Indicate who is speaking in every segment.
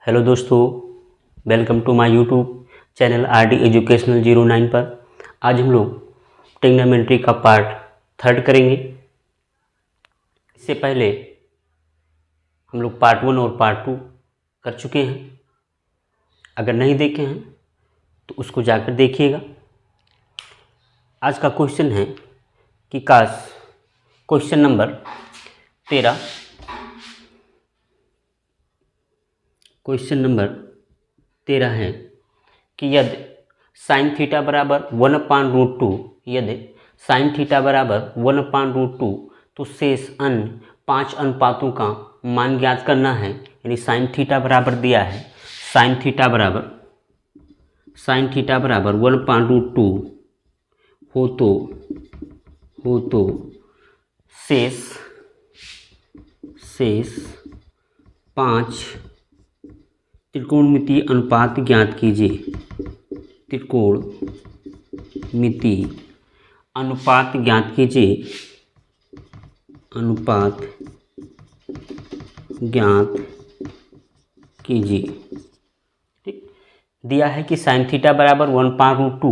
Speaker 1: Hello दोस्तों, welcome to my YouTube channel RD educational 09 पर। आज हम लोग ट्रिग्नोमेट्री का पार्ट 3 करेंगे। इससे पहले हम लोग पार्ट 1 और पार्ट 2 कर चुके हैं। अगर नहीं देखे हैं तो उसको जाकर देखिएगा। आज का क्वेश्चन है कि क्वेश्चन नंबर 13। क्वेश्चन नंबर 13 है कि यदि साइन थीटा बराबर 1/√2, यदि साइन थीटा बराबर 1/√2 तो शेष अन्य 5 अनुपातों का मान ज्ञात करना है। यानी साइन थीटा बराबर दिया है, साइन थीटा बराबर 1/√2 हो तो शेष 5 त्रिकोणमितीय अनुपात ज्ञात कीजिए। त्रिकोणमितीय अनुपात ज्ञात कीजिए। ठीक, दिया है कि साइन थीटा बराबर 1/√2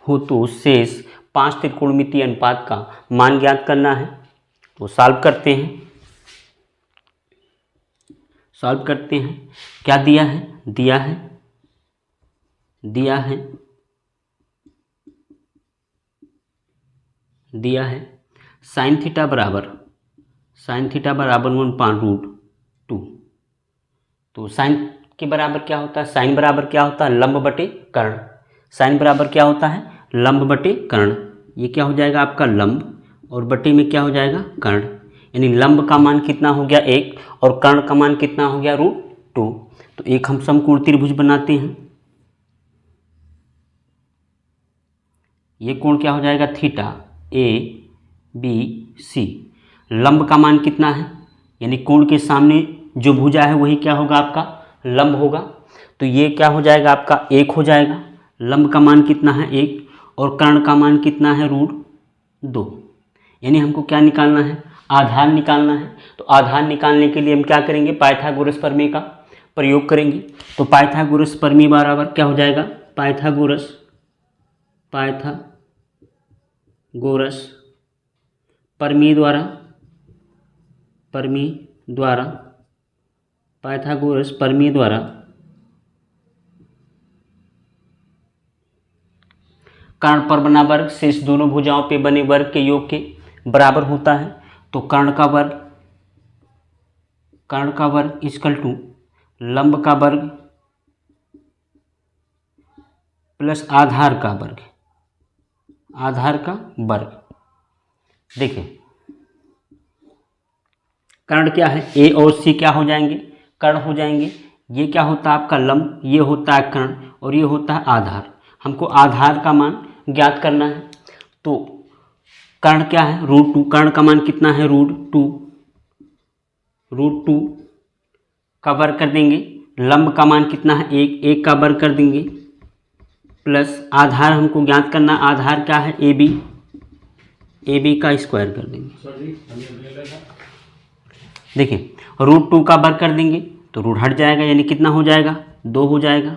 Speaker 1: हो तो शेष 5 त्रिकोणमितीय अनुपात का मान ज्ञात करना है। तो सॉल्व करते हैं। क्या दिया है साइन थीटा बराबर 1/√2। तो साइन के बराबर क्या होता है? साइन बराबर क्या होता है? लंब बटे कर्ण। साइन बराबर क्या होता है? लंब बटे कर्ण। ये क्या हो जाएगा आपका? लंब, और बटे में क्या हो जाएगा? कर्ण। यानी लंब का मान कितना हो गया? 1, और कर्ण का मान कितना हो गया? √2। तो एक हम समकोण त्रिभुज बनाते हैं। ये कोण क्या हो जाएगा? Theta ABC। लंब का मान कितना है? यानी कोण के सामने जो भुजा है वही क्या होगा? आपका लंब होगा। तो ये क्या हो जाएगा? आपका 1 हो जाएगा। लंब का मान कितना है? 1, और कर्ण का मान कितना है? √2। यानी हमको क्या निकालना है? आधार निकालना है। तो आधार निकालने के लिए हम क्या करेंगे? पाइथागोरस प्रमेय का प्रयोग करेंगे। तो पाइथागोरस प्रमेय बराबर क्या हो जाएगा? पाइथागोरस प्रमेय द्वारा कर्ण पर बना वर्ग शेष दोनों भुजाओं पे बने वर्ग के योग के बराबर होता है। तो कर्ण का वर्ग इक्वल टू लंब का वर्ग प्लस आधार का वर्ग। देखिए कर्ण क्या है? ए और सी क्या हो जाएंगे? कर्ण हो जाएंगे। ये क्या होता है आपका? लंब, ये होता है कर्ण, और ये होता है आधार। हमको आधार का मान ज्ञात करना है। तो कर्ण क्या है? √2। कर्ण का मान कितना है? √2 का वर्ग कर देंगे। लंब का मान कितना है? 1 का वर्ग कर देंगे, प्लस आधार हमको ज्ञात करना। आधार क्या है? AB का स्क्वायर कर देंगे। देखिए √2 का वर्ग कर देंगे तो रूट हट जाएगा, यानी कितना हो जाएगा? 2 हो जाएगा।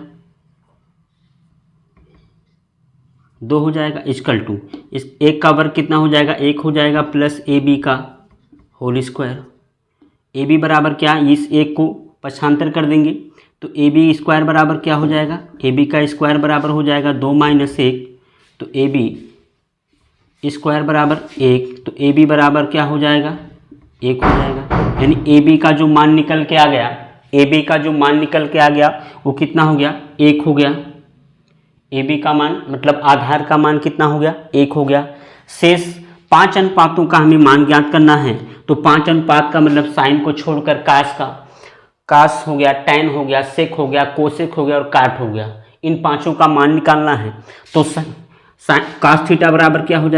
Speaker 1: 2 हो जाएगा इक्वल टू इस 1 का वर्ग कितना हो जाएगा? 1 हो जाएगा, प्लस AB का होल स्क्वायर। AB बराबर क्या? इस 1 को पक्षांतर कर देंगे तो AB स्क्वायर बराबर क्या हो जाएगा? AB का स्क्वायर बराबर हो जाएगा 2 - 1, तो AB स्क्वायर बराबर 1। तो AB बराबर क्या हो जाएगा? 1 हो जाएगा। यानी AB का जो मान निकल के आ गया वो कितना हो गया? 1 हो गया। AB का मान मतलब आधार का मान कितना हो गया? 1 हो गया। शेष 5 अनुपातों का हमें मान ज्ञात करना है। तो 5 अनुपात का मतलब साइन को छोड़कर कास हो गया, टैन हो गया, सेक हो गया, कोसेक हो गया और काट हो गया। इन पांचों का मान निकालना है। तो कास थीटा बराबर क्या हो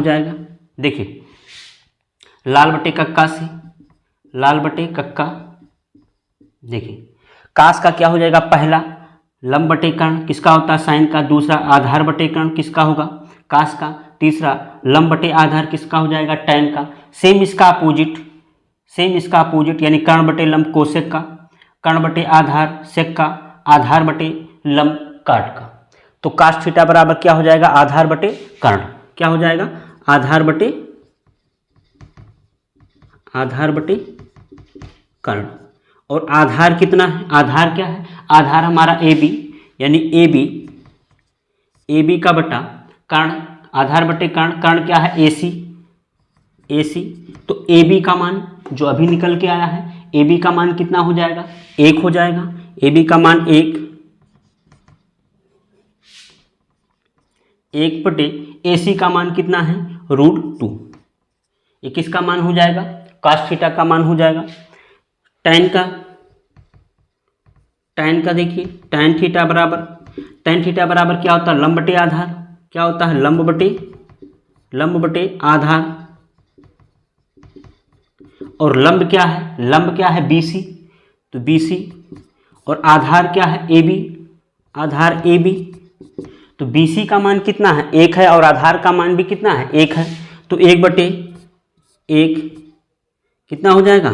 Speaker 1: जाएगा? देखिए लाल बटे कक्का। देखिए कास का क्या हो जाएगा? पहला लंब बटे कर्ण किसका होता है? साइन का। दूसरा आधार बटे कर्ण किसका होगा? कास का। तीसरा लंब बटे आधार किसका हो जाएगा? टैन का। सेम इसका अपोजिट यानी कर्ण बटे लंब कोसेक का। कर्ण बटे आधार सेक का, आधार बटे लंब काट का। तो कास्ट थीटा बराबर क्या हो जाएगा, आधार बटे कर्ण। क्या हो जाएगा, आधार बटे कर्ण। और आधार कितना है, आधार क्या है, आधार हमारा ए बी, यानी ए बी का बटा कर्ण, आधार बटे कर्ण, कर्ण क्या है ए सी। तो ए बी का मान जो अभी निकल के आया है, ए बी का मान कितना हो जाएगा, 1 हो जाएगा। ए बी का मान 1 बटे ए सी का मान कितना है, √2। ये किसका मान हो जाएगा, कास्ट थीटा का मान हो जाएगा। tan का देखिए, tan थीटा बराबर क्या होता है, लंब बटे आधार। क्या होता है, लंब बटे आधार। और लंब क्या है, BC। तो BC और आधार क्या है, AB। तो BC का मान कितना है, 1 है, और आधार का मान भी कितना है, 1 है। तो 1 बटे 1 कितना हो जाएगा,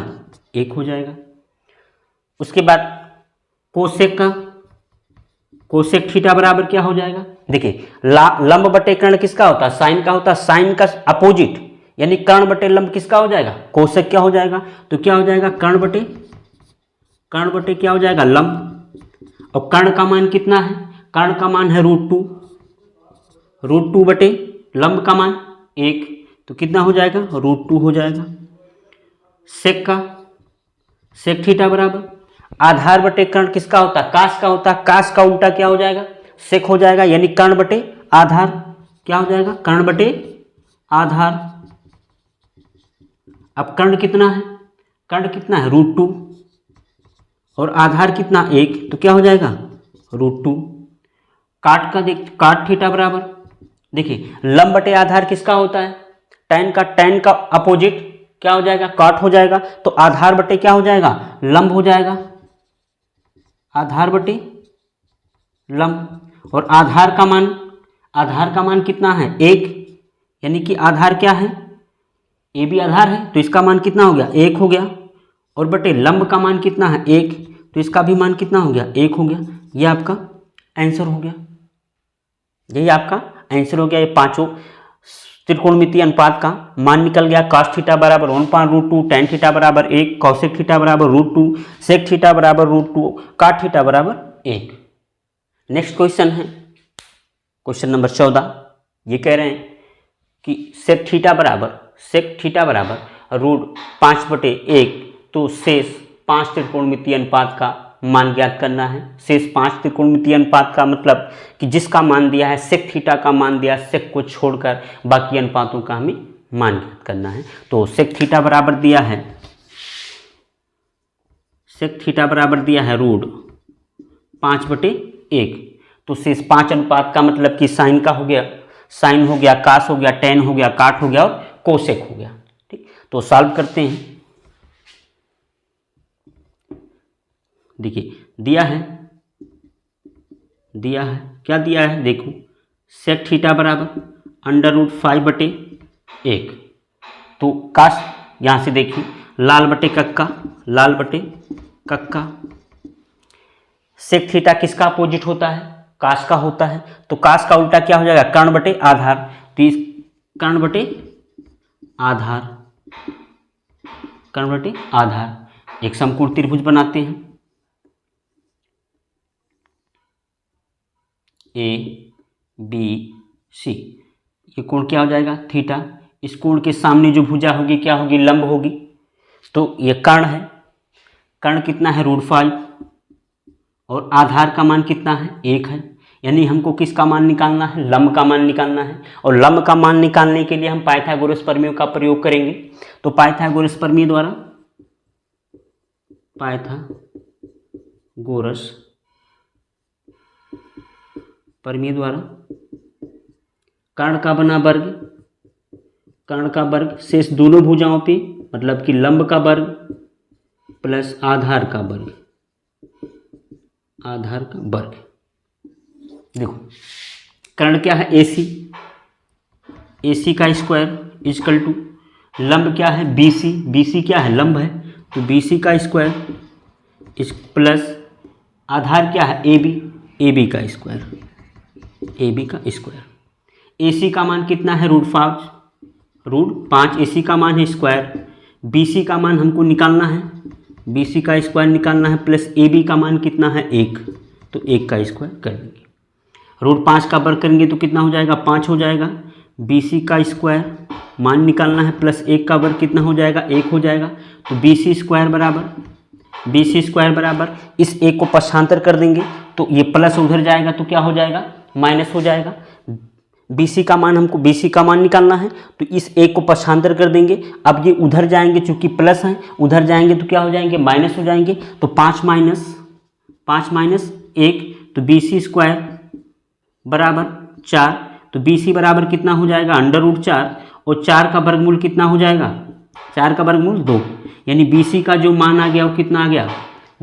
Speaker 1: 1 हो जाएगा। उसके बाद कोसेक थीटा बराबर क्या हो जाएगा, देखिए लंब बटे कर्ण किसका होता है, साइन का होता है। साइन का अपोजिट यानी कर्ण बटे लंब किसका हो जाएगा, कोसेक क्या हो जाएगा। तो क्या हो जाएगा, कर्ण बटे क्या हो जाएगा, लंब। और कर्ण का मान कितना है, कर्ण का मान है √2 बटे लंब का मान 1। तो कितना हो जाएगा, √2 हो जाएगा। सेक थीटा बराबर आधार बटे कर्ण किसका होता है, कास का होता है। कास का उल्टा क्या हो जाएगा, सेक हो जाएगा, यानी कर्ण बटे आधार। क्या हो जाएगा, कर्ण बटे आधार। अब कर्ण कितना है, √2 और आधार कितना, 1। तो क्या हो जाएगा, √2। काट थीटा बराबर देखिए लंब बटे आधार किसका होता है, tan का अपोजिट क्या हो जाएगा, काट हो जाएगा। तो आधार बटे क्या हो जाएगा, लंब हो जाएगा, आधार बटे लंब। और आधार का मान कितना है, 1, यानी कि आधार क्या है, ए बी आधार है। तो इसका मान कितना हो गया, 1 हो गया। और बटे लंब का मान कितना है, 1। तो इसका भी मान कितना हो गया, 1 हो गया। ये आपका आंसर हो गया, यही आपका आंसर हो गया। ये पांचों त्रिकोणमितीय अनुपात का मान निकल गया। कास्ट थीटा बराबर 1/√2, tan थीटा बराबर 1, कौशिक थीटा बराबर √2, सेक थीटा बराबर √2, काट थीटा बराबर 1। नेक्स्ट क्वेश्चन है क्वेश्चन नंबर 14। ये कह रहे हैं कि सेक थीटा बराबर √5/1। तो शेष 5 त्रिकोणमितीय अनुपात का मान ज्ञात करना है। शेष 5 त्रिकोणमितीय अनुपात का मतलब कि जिसका मान दिया है, सेक थीटा का मान दिया है, सेक को छोड़कर बाकी अनुपातों का हमें मान ज्ञात करना है। तो सेक थीटा बराबर दिया है, √5/1। तो शेष 5 अनुपात का मतलब कि साइन का हो गया, साइन हो गया, कास हो गया, टेन हो गया, काट हो गया और कोसेक हो गया। ठीक, तो सॉल्व करते हैं। देखिए दिया है क्या दिया है, देखो सेक थीटा बराबर √5/1। तो कास यहाँ से देखिए लाल बटे कक्का। सेक थीटा किसका अपोजिट होता है, कास का होता है। तो कास का उल्टा क्या हो जाएगा, कर्ण बटे आधार। तो इस कर्ण बटे आधार एक समकोण त्रिभुज बनाते हैं। ABC ये कोण क्या हो जाएगा, थीटा। इस कोण के सामने जो भुजा होगी क्या होगी, लंब होगी। तो ये कर्ण है, कर्ण कितना है, √5 और आधार का मान कितना है, 1 है। यानी हमको किसका मान निकालना है, लंब का मान निकालना है। और लंब का मान निकालने के लिए हम पाइथागोरस प्रमेय का प्रयोग करेंगे। तो पाइथागोरस प्रमेय द्वारा कर्ण का वर्ग शेष दोनों भुजाओं पे, मतलब कि लंब का वर्ग प्लस आधार का वर्ग। देखो कर्ण क्या है, AC का स्क्वायर इक्वल टू लंब क्या है, BC क्या है, लंब है। तो BC का स्क्वायर इस प्लस आधार क्या है ए बी का स्क्वायर, ए बी का स्क्वायर। ए सी का मान कितना है रूट 5 ए सी का मान है स्क्वायर, बी सी का मान हमको निकालना है, बी सी का स्क्वायर निकालना है, प्लस ए बी का मान कितना है 1, तो 1 का स्क्वायर कर देंगे। रूट 5 का वर्ग करेंगे तो कितना हो जाएगा 5 हो जाएगा, बी सी का स्क्वायर मान निकालना है, प्लस 1 का वर्ग कितना हो जाएगा 1 हो जाएगा, तो बी सी स्क्वायर बराबर इस 1 को पक्षांतर कर देंगे तो ये प्लस उधर जाएगा तो क्या हो जाएगा माइनस हो जाएगा। BC का मान हमको BC का मान निकालना है तो इस 1 को पक्षांतर कर देंगे, अब ये उधर जाएंगे चूंकि प्लस है, उधर जाएंगे तो क्या हो जाएंगे माइनस हो जाएंगे, तो 5 माइनस 1 तो BC स्क्वायर बराबर 4, तो BC बराबर कितना हो जाएगा √4 और 4 का वर्गमूल कितना हो जाएगा 4 का वर्गमूल 2, यानी BC का जो मान आ गया वो कितना आ गया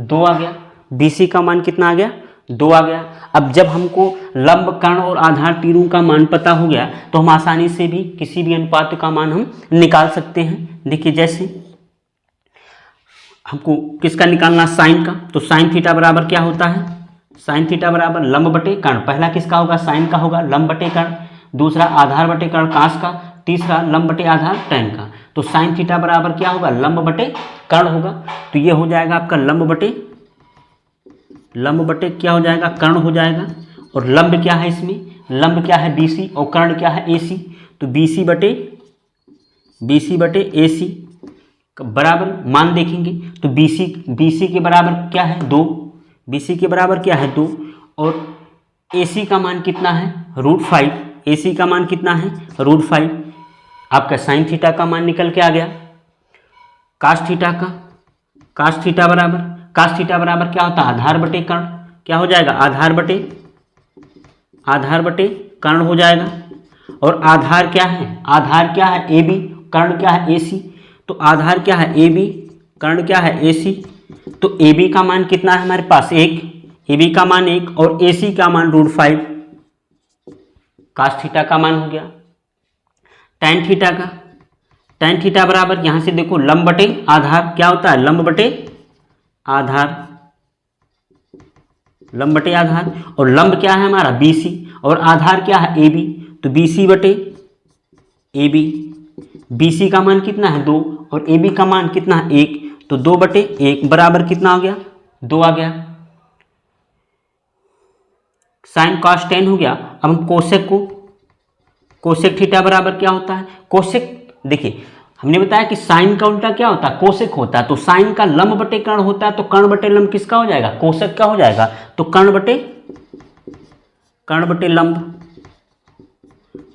Speaker 1: 2 आ गया। BC का मान कितना आ गया 2 आ गया। अब जब हमको लंब कर्ण और आधार तीनों का मान पता हो गया तो हम आसानी से भी किसी भी अनुपात का मान हम निकाल सकते हैं। देखिए जैसे हमको किसका निकालना साइन का, तो साइन थीटा बराबर क्या होता है, साइन थीटा बराबर लंब बटे कर्ण, पहला किसका होगा साइन का होगा लंब बटे कर्ण, दूसरा आधार बटे कर्ण कास का, तीसरा लंब बटे आधार टैन का। तो साइन थीटा बराबर क्या होगा लंब बटे कर्ण होगा, तो ये हो जाएगा आपका लंब बटे क्या हो जाएगा कर्ण हो जाएगा। और लंब क्या है इसमें, लंब क्या है BC और कर्ण क्या है AC, तो BC बटे AC बराबर मान देखेंगे तो BC के बराबर क्या है 2, BC के बराबर क्या है 2 और AC का मान कितना है √5, AC का मान कितना है √5। आपका साइन थीटा का मान निकल के आ गया। कास थीटा बराबर क्या होता है आधार बटे कर्ण, क्या हो जाएगा आधार बटे कर्ण हो जाएगा। और आधार क्या है AB, कर्ण क्या है AC, तो आधार क्या है AB, कर्ण क्या है AC, तो AB का मान कितना है हमारे पास 1, AB का मान 1 और AC का मान √5, कास थीटा का मान हो गया। टैन थीटा बराबर यहां से देखो लंब बटे आधार क्या होता है लंब बटे आधार और लंब क्या है हमारा BC और आधार क्या है AB, तो BC बटे AB, BC का मान कितना है 2 और AB का मान कितना है 1, तो 2 बटे 1 बराबर कितना हो गया 2 आ गया। साइन कॉस टेन हो गया। अब हम कोसेक थीटा बराबर क्या होता है कोसेक, देखिए हमने बताया कि साइन का उल्टा क्या होता है कोसेक होता है, तो साइन का लंब बटे कर्ण होता है, तो कर्ण बटे लंब किसका हो जाएगा कोसेक का हो जाएगा, तो कर्ण बटे लंब।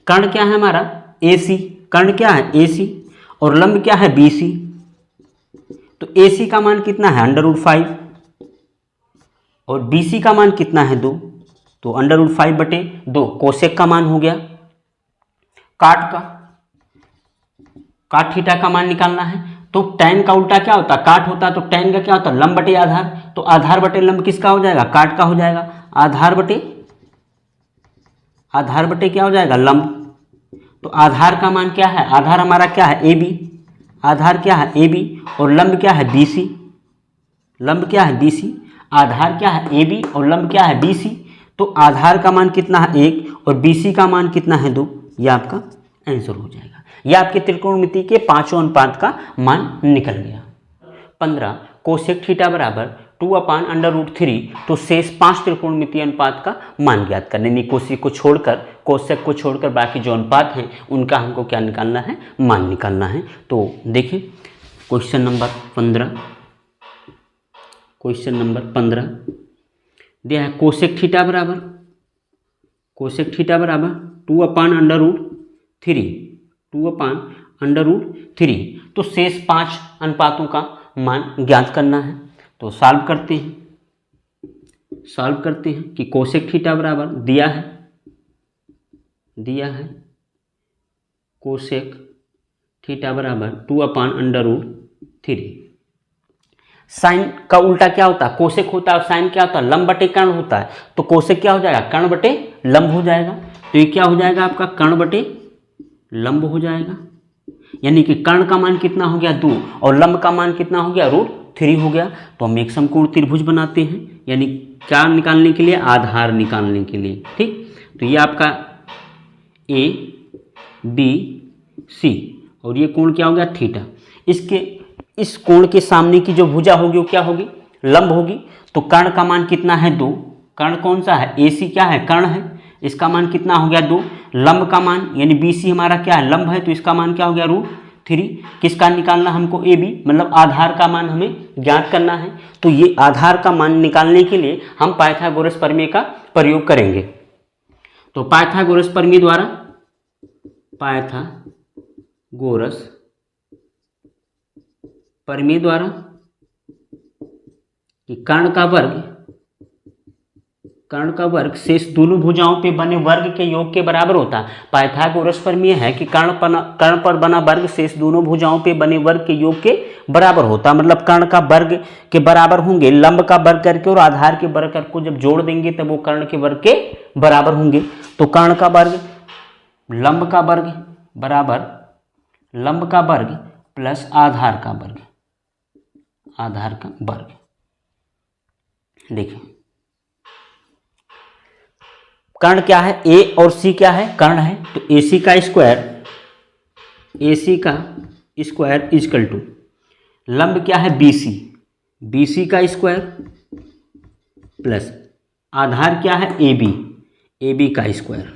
Speaker 1: कर्ण क्या है हमारा AC, कर्ण क्या है AC और लंब क्या है BC, तो AC का मान कितना है √5 और BC का मान कितना है 2, तो √5 बटे 2 कोसेक का मान हो गया। काट थीटा का मान निकालना है, तो टैन का उल्टा क्या होता है काट होता है, तो टैन का क्या होता है लंब बटे आधार, तो आधार बटे लंब किसका हो जाएगा काट का हो जाएगा। आधार बटे क्या हो जाएगा लंब, तो आधार का मान क्या है आधार हमारा क्या है AB, आधार क्या है AB और लंब क्या है BC, आधार क्या है AB और लंब क्या है BC, तो आधार का मान कितना है 1 और BC का मान कितना है 2, यह आपका आंसर हो जाएगा। यह आपके त्रिकोणमिति के पांचों अनुपात का मान निकल गया। 15 कोसेक थीटा बराबर 2/√3, तो शेष 5 त्रिकोणमितीय अनुपात का मान ज्ञात करने, यानी कोसेक को छोड़कर बाकी जो अनुपात हैं उनका हमको क्या निकालना है मान निकालना है। तो देखिए क्वेश्चन नंबर 15 दिया है कोसेक थीटा बराबर 2/√3, तो शेष 5 अनुपातों का मान ज्ञात करना है। तो सॉल्व करते हैं कि कोसेक थीटा बराबर दिया है कोसेक थीटा बराबर 2/√3। साइन का उल्टा क्या होता है कोसेक होता है और साइन क्या होता है लंब बटे कर्ण होता है, तो कोसेक क्या हो जाएगा कर्ण बटे लंब हो जाएगा, तो ये क्या हो जाएगा आपका कर्ण बटे लंब हो जाएगा, यानी कि कर्ण का मान कितना हो गया 2 और लंब का मान कितना हो गया 3 हो गया। तो हम एक समकोण त्रिभुज बनाते हैं, यानी क्या निकालने के लिए, आधार निकालने के लिए। ठीक, तो ये आपका ए बी सी और ये कोण क्या हो गया, थीटा। इस कोण के सामने की जो भुजा होगी वो क्या होगी, लंब होगी। तो कर्ण का मान कितना है, 2। कर्ण कौन सा है, ए सी क्या है, कर्ण है। इसका मान कितना हो गया, 2। लंब का मान यानी बी सी हमारा क्या है, लंब है, तो इसका मान क्या हो गया, √3। किसका निकालना हमको, ए बी, मतलब आधार का मान हमें ज्ञात करना है। तो ये आधार का मान निकालने के लिए हम पाइथागोरस प्रमेय का प्रयोग करेंगे। तो पाइथागोरस प्रमेय द्वारा, पाइथागोरस प्रमेय द्वारा कि कर्ण का वर्ग शेष दोनों भुजाओं पे बने वर्ग के योग के बराबर होता है। पाइथागोरस प्रमेय है कि कर्ण पर बना वर्ग शेष दोनों भुजाओं पे बने वर्ग के योग के बराबर होता है। मतलब कर्ण का वर्ग के बराबर होंगे, लंब का वर्ग करके और आधार के वर्ग करके जब जोड़ देंगे तब वो कर्ण के वर्ग के बराबर होंगे। तो कर्ण का वर्ग लंब का वर्ग बराबर लंब का वर्ग प्लस आधार का वर्ग, आधार का वर्ग। देखिए कर्ण क्या है, ए और सी क्या है, कर्ण है। तो ए सी का स्क्वायर इजकल टू लंब क्या है, बी सी का स्क्वायर प्लस आधार क्या है, ए बी का स्क्वायर।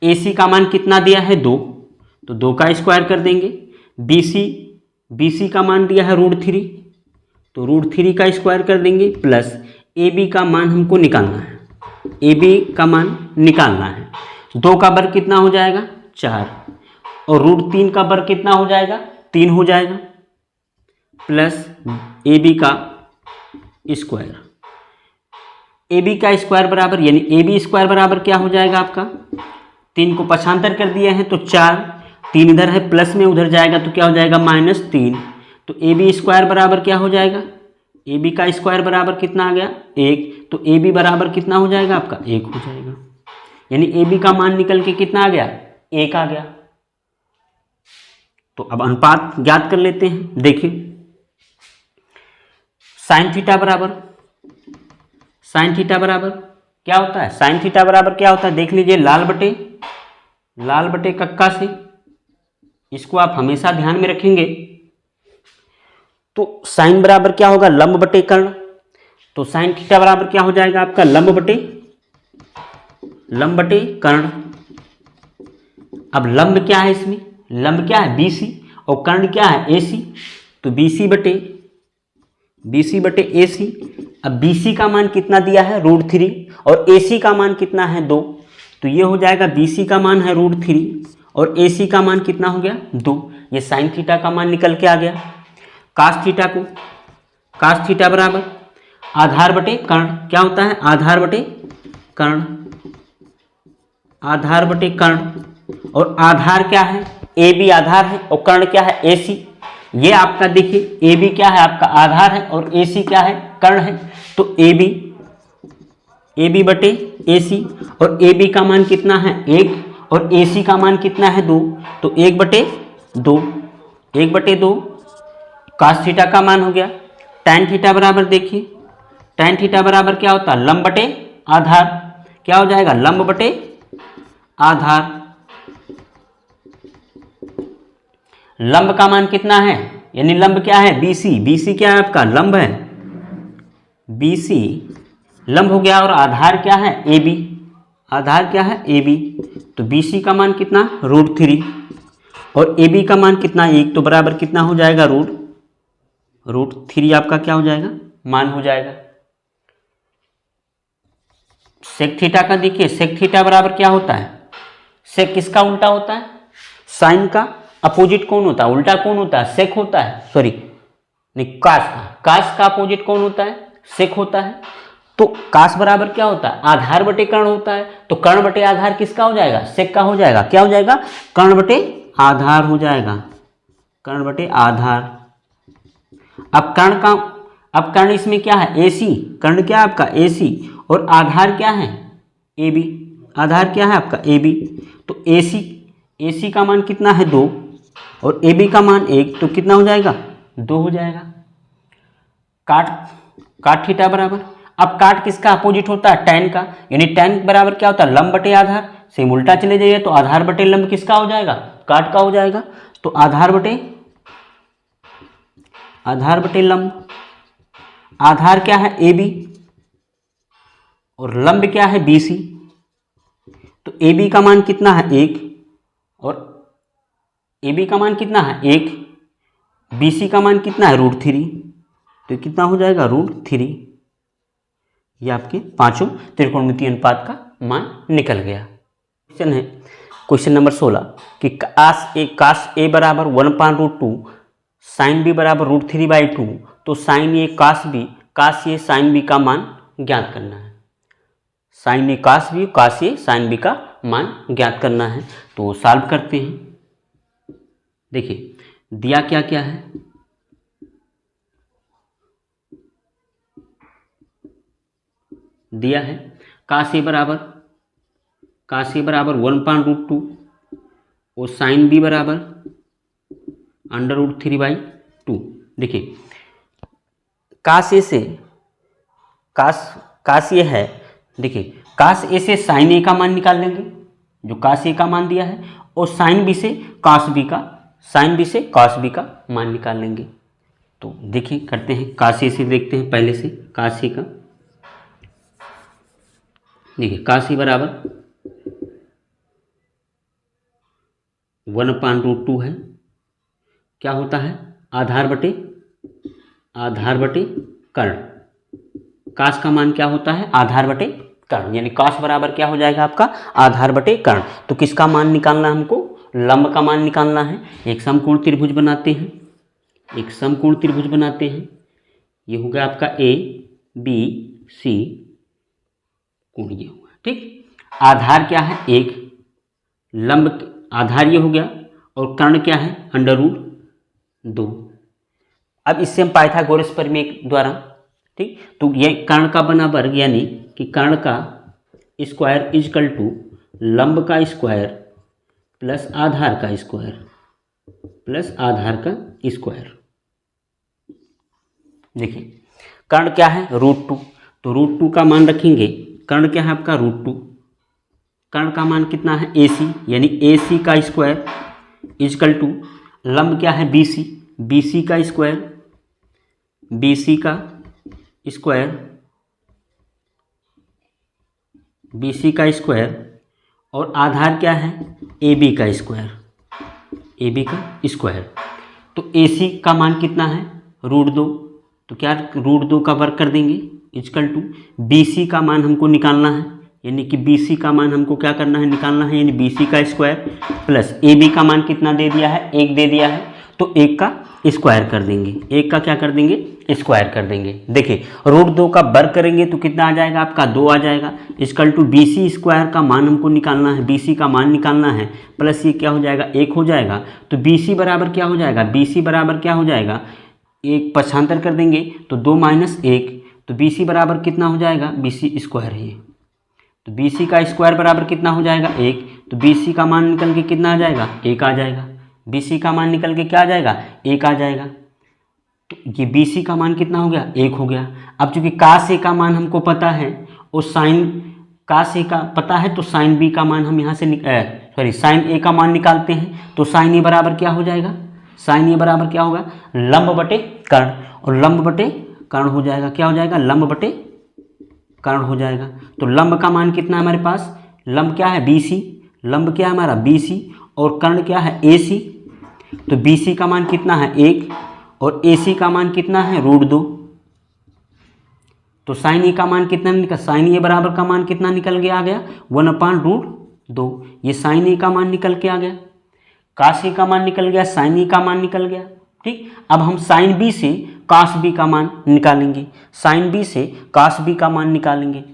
Speaker 1: ए सी का मान कितना दिया है, 2, तो 2 का स्क्वायर कर देंगे। बी सी का मान दिया है √3, तो √3 का स्क्वायर कर देंगे प्लस ए बी का मान हमको निकालना है, ए बी का मान निकालना है। 2 का वर्ग कितना हो जाएगा, 4, और √3 का वर्ग कितना हो जाएगा, 3 हो जाएगा, प्लस ए बी का स्क्वायर। ए बी का स्क्वायर बराबर यानी ए बी स्क्वायर बराबर क्या हो जाएगा आपका, 3 को पक्षांतर कर दिया है तो 4, 3 इधर है प्लस में उधर जाएगा तो क्या हो जाएगा, -3। तो ए बी स्क्वायर बराबर क्या हो जाएगा, ए बी का स्क्वायर बराबर कितना आ गया, 1। तो ए बी बराबर कितना हो जाएगा आपका, 1 हो जाएगा। यानी ए बी का मान निकल के कितना आ गया, 1 आ गया। तो अब अनुपात ज्ञात कर लेते हैं। देखिए साइन थीटा बराबर क्या होता है, साइन थीटा बराबर क्या होता है, देख लीजिए, लाल बटे कक्का से। इसको आप हमेशा ध्यान में रखेंगे। तो साइन बराबर क्या होगा, लंब बटे कर्ण। तो साइन थीटा बराबर क्या हो जाएगा आपका, लंब बटे कर्ण। अब लंब क्या है इसमें, लंब क्या है, BC, और कर्ण क्या है, AC। तो BC बटे AC। अब BC का मान कितना दिया है, √3, और AC का मान कितना है, 2। तो ये हो जाएगा BC का मान है √3 और AC का मान कितना हो गया, 2। ये साइन थीटा का मान निकल के आ गया। कास थीटा बराबर आधार बटे कर्ण। क्या होता है, आधार बटे कर्ण। और आधार क्या है, ए बी आधार है और कर्ण क्या है, ए सी। ये आपका देखिए ए बी क्या है, आपका आधार है और ए सी क्या है, कर्ण है। तो ए बी बटे ए सी, और ए बी का मान कितना है, 1, और ए सी का मान कितना है, 2। तो 1/2 कास थीटा का मान हो गया। टैन थीटा बराबर देखिए, टैन थीटा बराबर क्या होता है, लंब बटे आधार। क्या हो जाएगा, लंब बटे आधार। लंब का मान कितना है, यानी लंब क्या है, BC क्या है आपका, लंब है, BC लंब हो गया। और आधार क्या है, AB, आधार क्या है, AB। तो BC का मान कितना, √3, और AB का मान कितना, 1। तो बराबर कितना हो जाएगा, √3 आपका क्या हो जाएगा, मान हो जाएगा। सेक थीटा का देखिए, सेक थीटा बराबर क्या होता है, सेक किसका उल्टा होता है, साइन का अपोजिट कौन होता है, उल्टा कौन होता है, सेक होता है, सॉरी नहीं, कास का अपोजिट कौन होता है, सेक होता है। तो कास बराबर क्या होता है, आधार बटे कर्ण होता है। तो कर्ण बटे आधार किसका हो जाएगा, सेक का हो जाएगा। क्या हो जाएगा, कर्ण बटे आधार हो जाएगा, कर्ण बटे आधार। अब कर्ण इसमें क्या है, AC, कर्ण क्या है आपका, AC, और आधार क्या है, AB, आधार क्या है आपका, AB। तो AC का मान कितना है, 2। और ए बी का मान 1, तो कितना हो जाएगा 2 हो जाएगा। काट थीटा बराबर, अब काट किसका अपोजिट होता है टैन का, यानी टैन बराबर क्या होता है लंब बटे आधार। सेम उल्टा चले जाइए तो आधार बटे लंब किसका हो जाएगा काट का हो जाएगा। तो आधार बटे लंब, आधार क्या है ए बी और लंब क्या है बी सी। तो ए बी का मान कितना है 1 और ए बी का मान कितना है 1, बी सी का मान कितना है √3, तो कितना हो जाएगा √3। ये आपके पांचों त्रिकोणमितीय अनुपात का मान निकल गया। क्वेश्चन है क्वेश्चन नंबर 16 कि काश ए बराबर 1/√2 साइन बी बराबर √3/2, तो साइन ए काश ए साइन बी का मान ज्ञात करना है। साइन ए काश ए साइन बी का मान ज्ञात करना है। तो सॉल्व करते हैं। देखिए दिया क्या क्या है, दिया है काश ए बराबर 1/√2 और साइन बी बराबर √3/2। देखिए काश ए से काश ये है, देखिए काश ए से साइन ए का मान निकाल लेंगे जो काश ए का मान दिया है, और साइन बी से काश बी का मान निकाल लेंगे। तो देखिए करते हैं काश ए से, देखते हैं पहले से काश ए का। देखिए काश ए बराबर 1/√2 है, क्या होता है आधार बटे कर्ण। काश का मान क्या होता है आधार बटे कर्ण, यानी काश बराबर क्या हो जाएगा आपका आधार बटे कर्ण। तो किसका मान निकालना है हमको लंब का मान निकालना है। एक समकोण त्रिभुज बनाते हैं, ये हो गया आपका ए बी सी कोण ये हुआ, ठीक। आधार क्या है 1, लंब आधार ये हो गया और कर्ण क्या है √2। अब इससे हम पाइथागोरस प्रमेय द्वारा, ठीक, तो ये कर्ण का बना वर्ग, यानी कि कर्ण का स्क्वायर इजकल टू लंब का स्क्वायर प्लस आधार का स्क्वायर। देखिए कर्ण क्या है √2, तो √2 का मान रखेंगे। कर्ण क्या है आपका √2, कर्ण का मान कितना है AC, यानी AC का स्क्वायर इजकल टू लंब क्या है BC, BC का स्क्वायर और आधार क्या है AB का स्क्वायर। तो AC का मान कितना है √2, तो क्या √2 का वर्ग कर देंगे इजकल टू BC का मान हमको निकालना है, यानी कि BC का मान हमको क्या करना है निकालना है, यानी BC का स्क्वायर प्लस AB का मान कितना दे दिया है 1 दे दिया है, तो 1 का स्क्वायर कर देंगे, 1 का क्या कर देंगे स्क्वायर कर देंगे। देखिए √2 का वर्ग करेंगे तो कितना आ जाएगा आपका 2 आ जाएगा, इजकल टू BC स्क्वायर का मान हमको निकालना है, BC का मान निकालना है, प्लस ये क्या हो जाएगा 1 हो जाएगा। तो BC बराबर क्या हो जाएगा, BC बराबर क्या हो जाएगा 1 पक्षांतर कर देंगे तो 2 - 1, तो BC बराबर कितना हो जाएगा BC स्क्वायर है, तो BC का स्क्वायर बराबर कितना हो जाएगा 1, तो BC का मान निकल के कितना आ जाएगा 1 आ जाएगा, BC का मान निकल के क्या आ जाएगा 1 आ जाएगा। तो ये BC का मान कितना हो गया 1 हो गया। अब चूंकि cos A का मान हमको पता है और cos A का पता है, तो sin B का मान हम यहाँ से sin A का मान निकालते हैं। तो sin A बराबर क्या हो जाएगा, sin A बराबर क्या होगा लंब बटे कर्ण, और लंब बटे कर्ण हो जाएगा, क्या हो जाएगा लंब बटे कर्ण हो जाएगा। तो लंब का मान कितना है हमारे पास, लंब क्या है BC, लंब क्या है हमारा BC और कर्ण क्या है AC। तो BC का मान कितना है 1 और AC का मान कितना है √2। तो sin A का मान कितना निकल, sin A बराबर का मान कितना निकल गया आ गया 1/√2। ये sin A का मान निकल के आ गया, cos A का मान निकल गया, sin A का मान निकल गया, ठीक। अब हम sin B से cos B का मान निकालेंगे, sin B से cos B का मान निकालेंगे।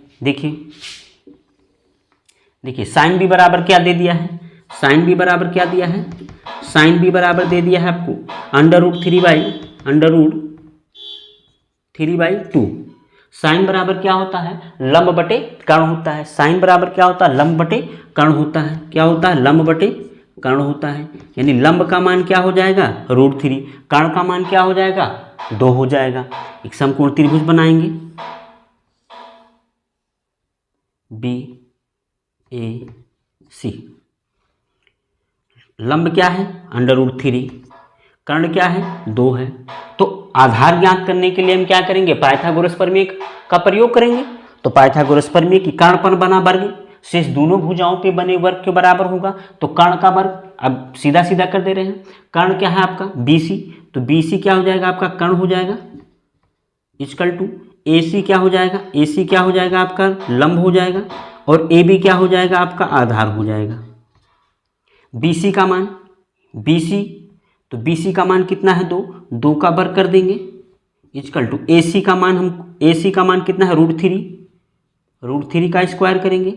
Speaker 1: देखिए sin B बराबर क्या दे दिया है, sin B बराबर क्या दिया है, sin B बराबर दे दिया है आपको √3/2। साइन बराबर क्या होता है लंब बटे कर्ण होता है, साइन बराबर क्या होता है लंब बटे कर्ण होता है, क्या होता है लंब बटे कर्ण होता है, यानी लंब का मान क्या हो जाएगा √3, कर्ण का मान क्या हो जाएगा 2 हो जाएगा। एक समकोण त्रिभुज बनाएंगे BAC, लंब क्या है √3, कर्ण क्या है 2 है। तो आधार ज्ञात करने के लिए हम क्या करेंगे पाइथागोरस प्रमेय का प्रयोग करेंगे। तो पाइथागोरस प्रमेय की कर्णपण बना वर्ग शेष दोनों भुजाओं पे बने वर्ग के बराबर होगा। तो कर्ण का वर्ग अब सीधा सीधा कर दे रहे हैं, कर्ण क्या है आपका BC, तो BC क्या हो जाएगा आपका कर्ण हो जाएगा इक्वल टू AC क्या हो जाएगा, AC क्या हो जाएगा आपका लंब हो जाएगा, और AB क्या हो जाएगा आपका आधार हो जाएगा। BC का मान BC, तो BC का मान कितना है 2 का वर्ग कर देंगे इक्वल टू AC का मान, हम AC का मान कितना है √3 का स्क्वायर करेंगे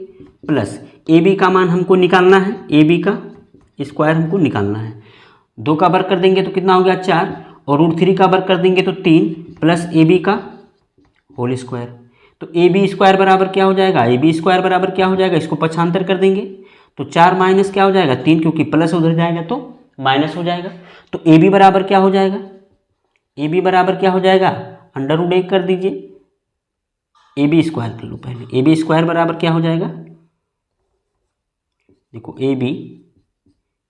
Speaker 1: प्लस AB का मान हमको निकालना है, AB का स्क्वायर हमको निकालना है। 2 का वर्ग कर देंगे तो कितना हो गया 4, और √3 का वर्ग कर देंगे तो 3 प्लस AB का होल स्क्वायर। तो AB स्क्वायर बराबर क्या हो जाएगा, AB स्क्वायर बराबर क्या हो जाएगा, इसको पक्षांतर कर देंगे तो 4 माइनस क्या हो जाएगा 3, क्योंकि प्लस उधर जाएगा तो माइनस हो जाएगा। तो AB बराबर क्या हो जाएगा, AB बराबर क्या हो जाएगा √1 कर दीजिए, AB स्क्वायर कर लो पहले, AB स्क्वायर बराबर क्या हो जाएगा, देखो AB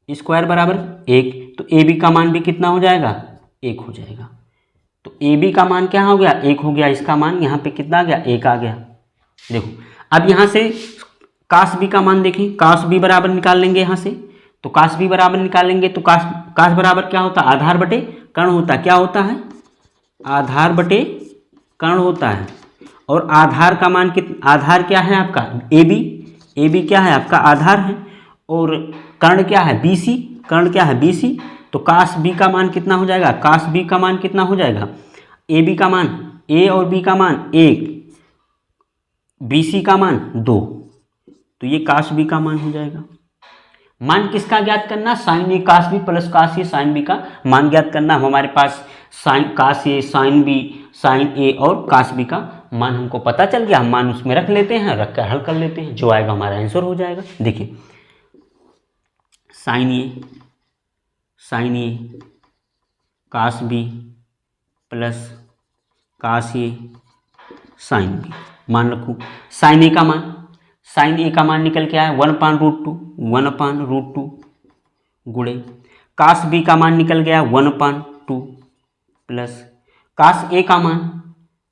Speaker 1: स्क्वायर बराबर 1, तो AB का मान भी कितना हो जाएगा 1 हो जाएगा। तो AB का मान क्या हो गया 1 हो गया, इसका मान यहाँ पे कितना आ गया 1 आ गया। देखो अब यहाँ से काश B का मान देखें, काश B बराबर निकाल लेंगे यहाँ से, तो काश B बराबर निकालेंगे तो काश बराबर क्या होता है आधार बटे कर्ण होता है, क्या होता है आधार बटे कर्ण होता है। और आधार का मान आधार क्या है आपका AB क्या है आपका आधार है, और कर्ण क्या है BC, कर्ण क्या है BC, तो काश B का मान कितना हो जाएगा, काश B का मान कितना हो जाएगा, AB का मान A और B का मान 1, BC का मान 2, तो ये काश B का मान हो जाएगा। मान किसका ज्ञात करना, साइन ए काश बी प्लस काश ए साइन बी का मान ज्ञात करना। हमारे पास साइन काश ए साइन बी साइन ए और काश बी का मान हमको पता चल गया, हम मान उसमें रख लेते हैं, रख कर हल कर लेते हैं, जो आएगा हमारा आंसर हो जाएगा। देखिए साइन ए काश बी प्लस काश ए साइन बी, मान रखूँ साइन ए का मान निकल के आया 1/√2 गुणे काश बी का मान निकल गया 1/2 प्लस काश ए का मान,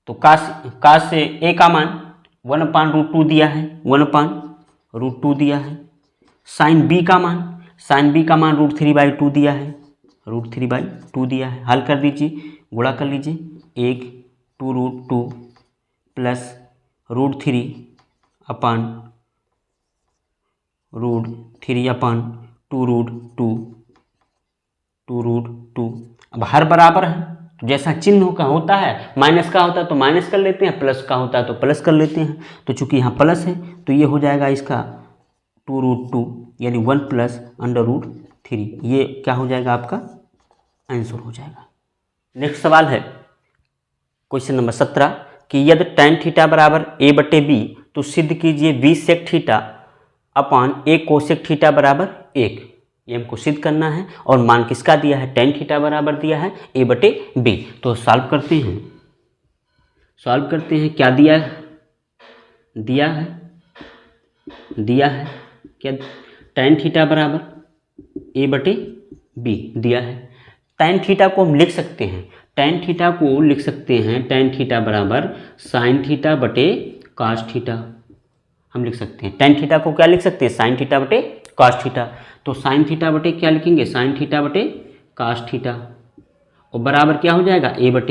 Speaker 1: तो काश ए का मान 1/√2 दिया है, 1/√2 दिया है। साइन बी का मान √3/2 दिया है, √3/2 दिया है। हल कर दीजिए, गुणा कर लीजिए, 1 2√2 प्लस √3/2√2 अब हर बराबर है तो जैसा चिन्ह का होता है, माइनस का होता है तो माइनस कर लेते हैं, प्लस का होता है तो प्लस कर लेते हैं। तो चूंकि यहाँ प्लस है तो ये हो जाएगा इसका 2√2 यानी 1 प्लस √3, ये क्या हो जाएगा आपका आंसर हो जाएगा। नेक्स्ट सवाल है क्वेश्चन नंबर 17 कि यदि tan थीटा बराबर a/b तो सिद्ध कीजिए b sec theta upon a cosec theta बराबर 1। ये हमको सिद्ध करना है और मान किसका दिया है, tan थीटा बराबर दिया है a/b। तो सॉल्व करते हैं, क्या दिया है क्या, tan थीटा बराबर a/b दिया है। tan थीटा को हम लिख सकते हैं, tan थीटा बराबर साइन थीटा बटे cos थीटा हम लिख सकते हैं। tan थीटा को क्या लिख सकते हैं, साइन थीटा बटे cos थीटा। तो साइन थीटा बटे क्या लिखेंगे, साइन थीटा बटे cos थीटा, और बराबर क्या हो जाएगा a/b,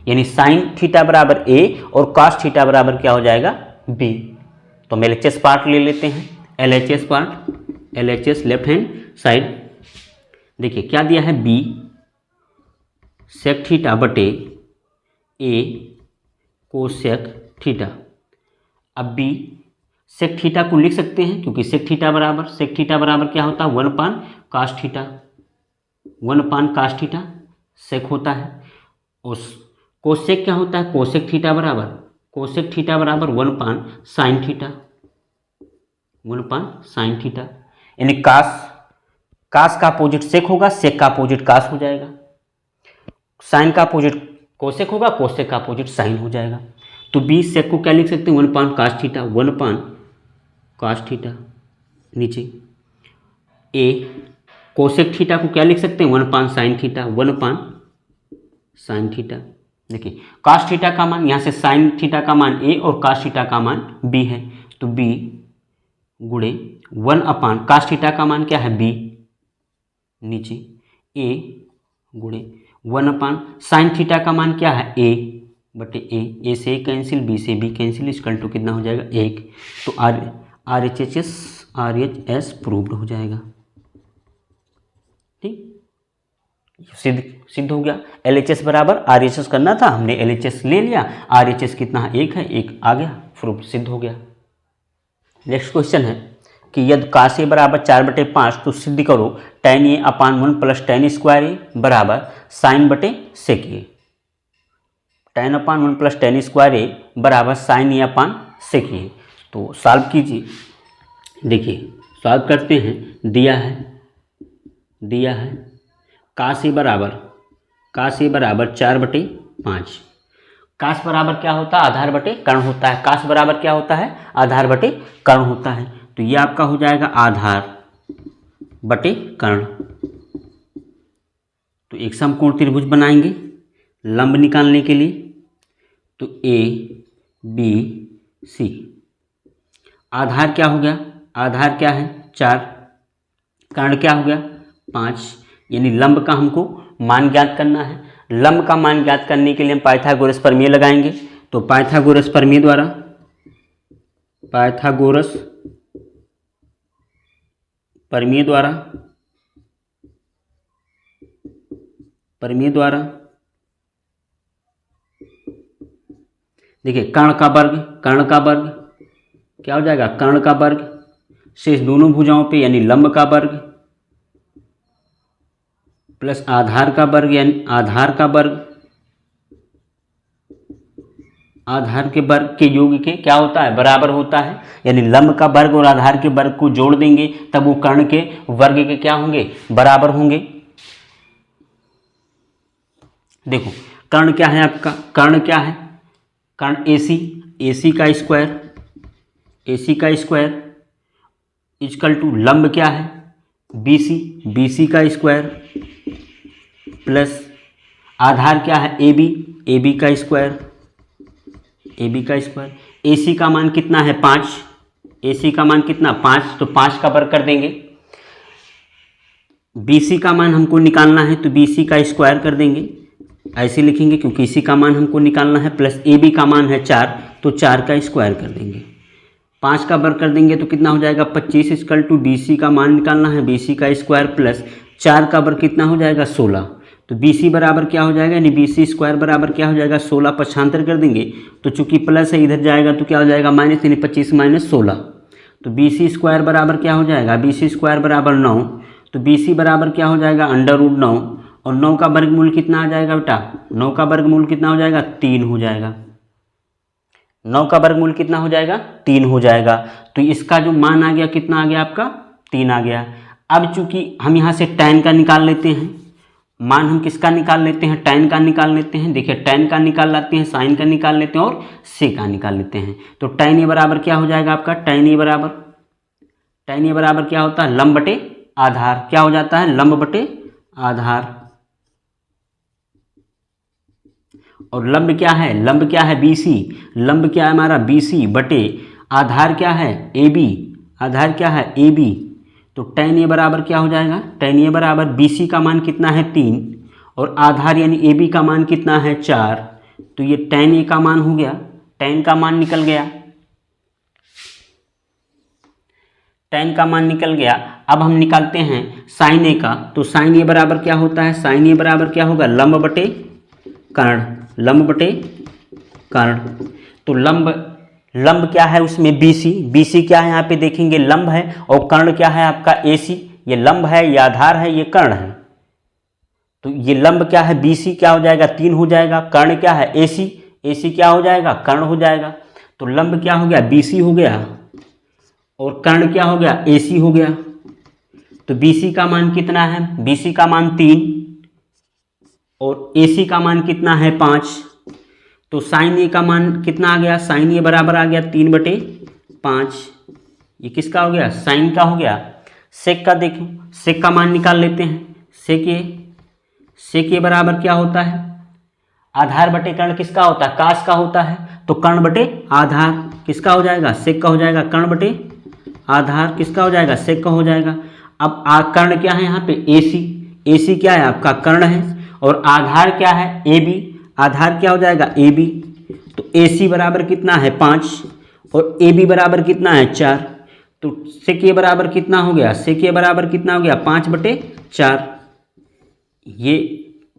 Speaker 1: यानी साइन थीटा बराबर a और cos थीटा बराबर क्या हो जाएगा b। तो हम LHS पार्ट ले लेते हैं, LHS लेफ्ट हैंड साइड। देखिए क्या दिया है, b सेक थीटा बटे a कोसेक थीटा। अब b सेक थीटा को लिख सकते हैं क्योंकि सेक थीटा बराबर क्या होता है 1/cos theta, 1/cos theta sec होता है। उस कोसेक क्या होता है, कोसेक थीटा बराबर 1/sin थीटा, 1/sin थीटा, यानी कास का अपोजिट सेक होगा, सेक का अपोजिट कास हो जाएगा, साइन का अपोजिट कोसेक होगा, कोसेक का अपोजिट साइन हो जाएगा। तो बी सेक को क्या लिख सकते हैं, 1 कास थीटा, 1 कास थीटा, नीचे ए कोसेक थीटा को क्या लिख सकते हैं, 1 साइन थीटा, 1 साइन थीटा। देखिए कास थीटा का मान, यहाँ से साइन थीटा का मान ए और कास थीटा का मान बी है, तो बी गुणे 1 कास थीटा का मान क्या है बी, नीचे ए गुणे 1 साइन थीटा का मान क्या है ए बटे ए से ए कैंसिल, बी से बी कैंसिल, इक्वल टू कितना हो जाएगा 1। तो आर एच एस प्रूव्ड हो जाएगा। ठीक, सिद्ध हो गया। LHS बराबर RHS करना था, हमने LHS ले लिया, RHS कितना है 1 है, 1 आ गया, प्रूफ सिद्ध हो गया। नेक्स्ट क्वेश्चन है कि यदि कास ए बराबर 4/5 तो सिद्ध करो tan A upon 1 plus tan square A बराबर साइन बटे sec A. tan upon 1 plus tan square A बराबर साइन ए अपान सेक ए। तो सॉल्व कीजिए। देखिए सॉल्व करते हैं, दिया है कास ए बराबर 4/5। कास बराबर क्या होता है, आधार बटे कर्ण होता है। कास बराबर क्या होता है, आधार बटे कर्ण होता है। तो ये आपका हो जाएगा आधार बटे कर्ण। तो एक समकोण त्रिभुज बनाएंगे लंब निकालने के लिए। तो ए बी सी, आधार क्या हो गया, आधार क्या है 4, कर्ण क्या हो गया 5, यानी लंब का हमको मान ज्ञात करना है। लंब का मान ज्ञात करने के लिए हम पाइथागोरस प्रमेय लगाएंगे। तो पाइथागोरस प्रमेय द्वारा देखिए कर्ण का वर्ग क्या हो जाएगा, कर्ण का वर्ग शेष दोनों भुजाओं पे यानी लंब का वर्ग प्लस आधार का वर्ग यानी आधार के वर्ग के योग के क्या होता है, बराबर होता है। यानी लंब का वर्ग और आधार के वर्ग को जोड़ देंगे तब वो कर्ण के वर्ग के क्या होंगे, बराबर होंगे। देखो कर्ण क्या है आपका, कर्ण क्या है, कर्ण AC का स्क्वायर इक्वल टू लंब क्या है BC का स्क्वायर प्लस आधार क्या है AB का स्क्वायर AC का मान कितना है 5, AC का मान कितना 5, तो 5 का वर्ग कर देंगे। BC का मान हमको निकालना है तो BC का स्क्वायर कर देंगे, ऐसे लिखेंगे क्योंकि इसी का मान हमको निकालना है, प्लस AB का मान है 4 तो 4 का स्क्वायर कर देंगे। 5 का वर्ग कर देंगे तो कितना हो जाएगा 25 इक्वल टू BC का मान निकालना है, BC का स्क्वायर प्लस 4 का वर्ग कितना हो जाएगा 16। तो BC बराबर क्या हो जाएगा, यानी BC स्क्वायर बराबर क्या हो जाएगा 16, पक्षांतर कर देंगे तो चूंकि प्लस है इधर जाएगा तो क्या हो जाएगा माइनस, यानी 25 माइनस 16। तो BC स्क्वायर बराबर क्या हो जाएगा, BC स्क्वायर बराबर 9। तो BC बराबर क्या हो जाएगा √9 और 9 का वर्गमूल कितना आ जाएगा बेटा, 9 का वर्गमूल कितना हो जाएगा 3 हो जाएगा। 9 का वर्गमूल कितना हो जाएगा 3 हो जाएगा। तो इसका जो मान आ गया कितना आ गया आपका 3 आ गया। अब चूंकि हम यहाँ से tan का निकाल लेते हैं, मान हम किसका निकाल लेते हैं, tan का निकाल लेते हैं। देखिए tan का निकाल लेते हैं, sin का निकाल लेते हैं और से का निकाल लेते हैं। तो tan A बराबर क्या हो जाएगा आपका, tan A बराबर क्या होता है लंब बटे आधार, क्या हो जाता है लंब बटे आधार। और लंब क्या है BC, लंब क्या है हमारा BC बटे आधार क्या है AB। तो tan A बराबर क्या हो जाएगा, tan A बराबर BC का मान कितना है 3 और आधार यानी AB का मान कितना है 4। तो ये tan A का मान हो गया, tan का मान निकल गया, tan का मान निकल गया। अब हम निकालते हैं sin A का। तो sin A बराबर क्या होता है, sin A बराबर क्या होगा लंब बटे कर्ण। तो लंब क्या है उसमें BC क्या है यहाँ पे देखेंगे लंब है, और कर्ण क्या है आपका AC। ये लंब है, ये आधार है, ये कर्ण है। तो ये लंब क्या है BC क्या हो जाएगा 3 हो जाएगा, कर्ण क्या है AC क्या हो जाएगा कर्ण हो जाएगा। तो लंब क्या हो गया BC हो गया और कर्ण क्या हो गया AC हो गया। तो BC का मान कितना है, BC का मान 3 और AC का मान कितना है 5। तो साइन ए का मान कितना आ गया, साइन ए बराबर आ गया 3/5। ये किसका हो गया, साइन का हो गया। सेक का देखो, सेक का मान निकाल लेते हैं। सेक ए बराबर क्या होता है, आधार बटे कर्ण किसका होता है, काश का होता है। तो कर्ण बटे आधार किसका हो जाएगा, सेक का हो जाएगा। कर्ण बटे आधार किसका हो जाएगा, सेक का हो जाएगा। अब कर्ण क्या है यहाँ पे, AC क्या है आपका, कर्ण है। और आधार क्या है, AB, आधार क्या हो जाएगा, AB। तो AC बराबर कितना है 5 और AB बराबर कितना है 4। तो सेक ए बराबर कितना हो गया, सेक ए बराबर कितना हो गया 5/4।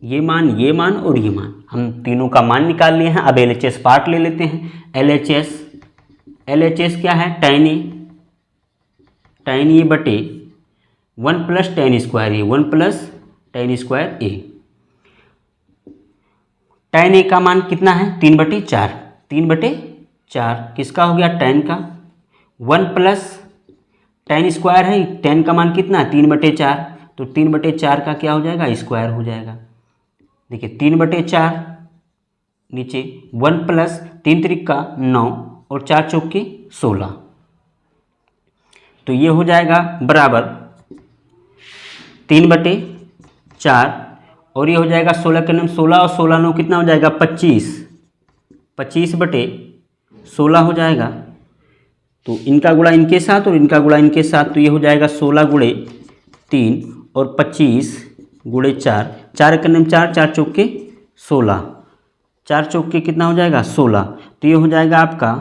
Speaker 1: ये मान और ये मान, हम तीनों का मान निकाल लिए हैं। अब LHS पार्ट ले लेते हैं। LHS क्या है, tan ए बटे 1 + tan स्क्वायर ए, 1 + tan स्क्वायर ए। tan ए का मान कितना है 3/4, 3/4 किसका हो गया, tan का। 1 + tan स्क्वायर है, tan का मान कितना है 3/4, तो 3/4 का क्या हो जाएगा, स्क्वायर हो जाएगा। देखिए 3/4 नीचे 1 + 3 त्रिक 9 और 4 चौके 16। तो ये हो जाएगा बराबर 3/4 और ये हो जाएगा 16 के 9 16 और 16 9 कितना हो जाएगा 25, 25/16 हो जाएगा। तो इनका गुणा इनके साथ और इनका गुणा इनके साथ, तो ये हो जाएगा 16 × 3 और 25 × 4, 4 के 9 4, 4 चौके 16, 4 चौके कितना हो जाएगा 16। तो ये हो जाएगा आपका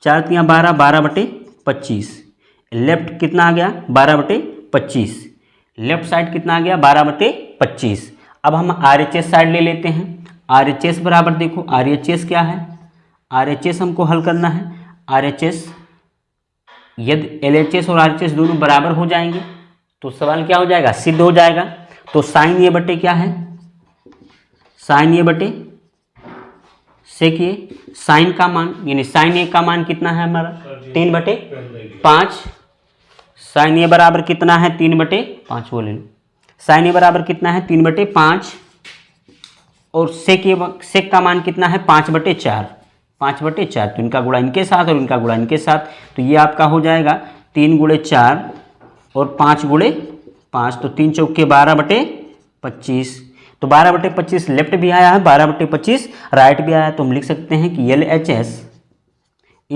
Speaker 1: 4 × 12, 12/25। लेफ्ट कितना आ गया 12/25, लेफ्ट साइड कितना आ गया 12/25। अब हम RHS साइड ले लेते हैं। RHS बराबर देखो, RHS क्या है, RHS हमको हल करना है। RHS यदि LHS और RHS दोनों बराबर हो जाएंगे तो सवाल क्या हो जाएगा, सिद्ध हो जाएगा। तो साइन ए बटे क्या है, साइन ए बटे सेक ए, साइन का मान यानी साइन ए का मान कितना है हमारा 3/5। साइन ए बराबर कितना है 3/5 बोले, साइन ए बराबर कितना है 3/5 और सेक का मान कितना है 5/4, 5/4। तो इनका गुणा इनके साथ और इनका गुणा इनके साथ, तो ये आपका हो जाएगा 3 × 4 और 5 × 5, तो 3 चौके 12/25। तो 12/25 लेफ्ट भी आया है, 12/25 राइट भी आया है। तो हम लिख सकते हैं कि LHS =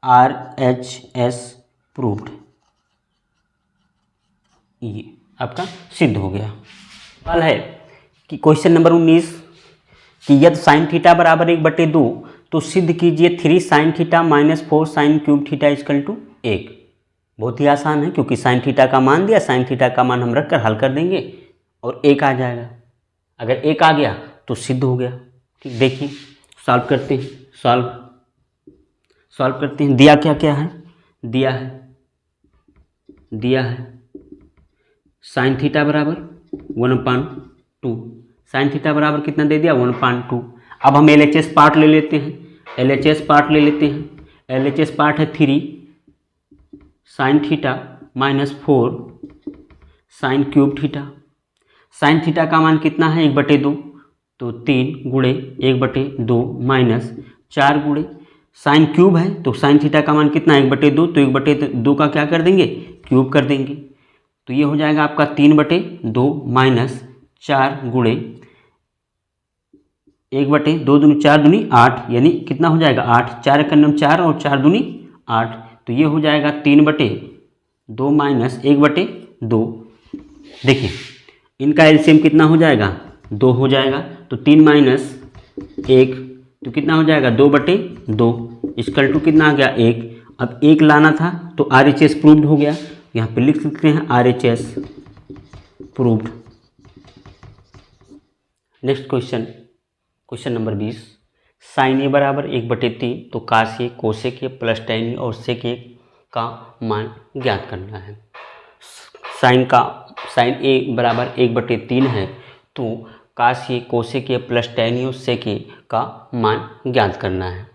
Speaker 1: RHS प्रूव्ड। ये आपका सिद्ध हो गया। सवाल है कि क्वेश्चन नंबर 19 कि यदि साइन थीटा बराबर 1/2 तो सिद्ध कीजिए 3 sin θ - 4 sin क्यूब थीटा = 1। बहुत ही आसान है, क्योंकि साइन थीटा का मान दिया, साइन थीटा का मान हम रख कर हल कर देंगे और 1 आ जाएगा। अगर 1 आ गया तो सिद्ध हो गया। ठीक, देखिए सॉल्व करते हैं, सॉल्व करते हैं। दिया क्या क्या है, दिया है साइन थीटा बराबर 1/2, साइन थीटा बराबर कितना दे दिया 1/2। अब हम LHS पार्ट ले लेते हैं, LHS पार्ट ले लेते हैं। LHS पार्ट है 3 sin θ - 4 sin cube theta. Sine theta का मान कितना है 1/2, तो 3 × 1/2 माइनस 4 × साइन क्यूब है, तो साइन थीटा का मान कितना है 1/2, तो 1/2 का क्या कर देंगे क्यूब कर देंगे। तो ये हो जाएगा आपका 3/2 माइनस 4 × 1/2 दूनी 4 दूनी 8, यानी कितना हो जाएगा 8, 4 के 9 4 और 4 दूनी 8। तो ये हो जाएगा 3/2 माइनस 1/2। देखिए इनका एलसीएम कितना हो जाएगा 2 हो जाएगा, तो 3 - 1 तो कितना हो जाएगा 2/2 = कितना आ गया 1। अब 1 लाना था तो RHS प्रूव्ड हो गया। यहाँ पे लिख सकते हैं RHS proved. Next question number 20, sine A बराबर 1/3 तो cos A cosec A plus tan A और सेक ए का मान ज्ञात करना है। साइन ए बराबर 1/3 है तो cos A cosec A plus tan A और सेक ए का मान ज्ञात करना है।